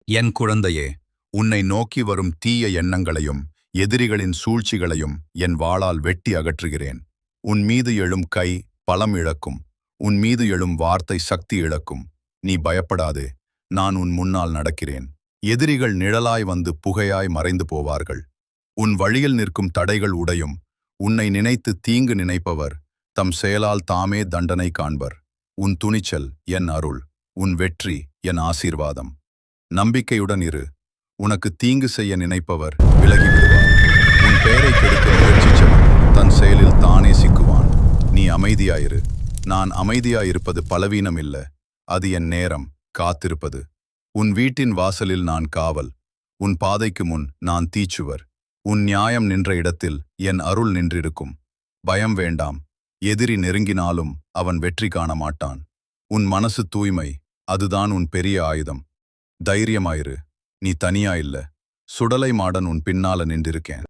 என் குழந்தையே, உன்னை நோக்கி வரும் தீய எண்ணங்களையும் எதிரிகளின் சூழ்ச்சிகளையும் என் வாளால் வெட்டி அகற்றுகிறேன். உன் மீது எழும் கை பலம் இழக்கும். உன் மீது எழும் வார்த்தை சக்தி இழக்கும். நீ பயப்படாதே, நான் உன் முன்னால் நடக்கிறேன். எதிரிகள் நிழலாய் வந்து புகையாய் மறைந்து போவார்கள். உன் வழியில் நிற்கும் தடைகள் உடையும். உன்னை நினைத்து தீங்கு நினைப்பவர் தம் செயலால் தாமே தண்டனை காண்பர். உன் துணிச்சல் என் அருள், உன் வெற்றி என் ஆசீர்வாதம். நம்பிக்கையுடன் இரு. உனக்கு தீங்கு செய்ய நினைப்பவர் விலகி விடுவார். உன் பெயரை கெடுக்க முயற்சிச்சவன் தன் செயலில் தானே சிக்குவான். நீ அமைதியாயிரு. நான் அமைதியாயிருப்பது பலவீனம் இல்ல, அது என் நேரம் காத்திருப்பது. உன் வீட்டின் வாசலில் நான் காவல். உன் பாதைக்கு முன் நான் தீச்சுவர். உன் நியாயம் நின்ற இடத்தில் என் அருள் நின்றிருக்கும். பயம் வேண்டாம். எதிரி நெருங்கினாலும் அவன் வெற்றி காண மாட்டான். உன் மனசு தூய்மை, அதுதான் உன் பெரிய ஆயுதம். தைரியமாயிரு. நீ தனியா இல்ல. சுடலை மாடன் உன் பின்னால நின்றிருக்கேன்.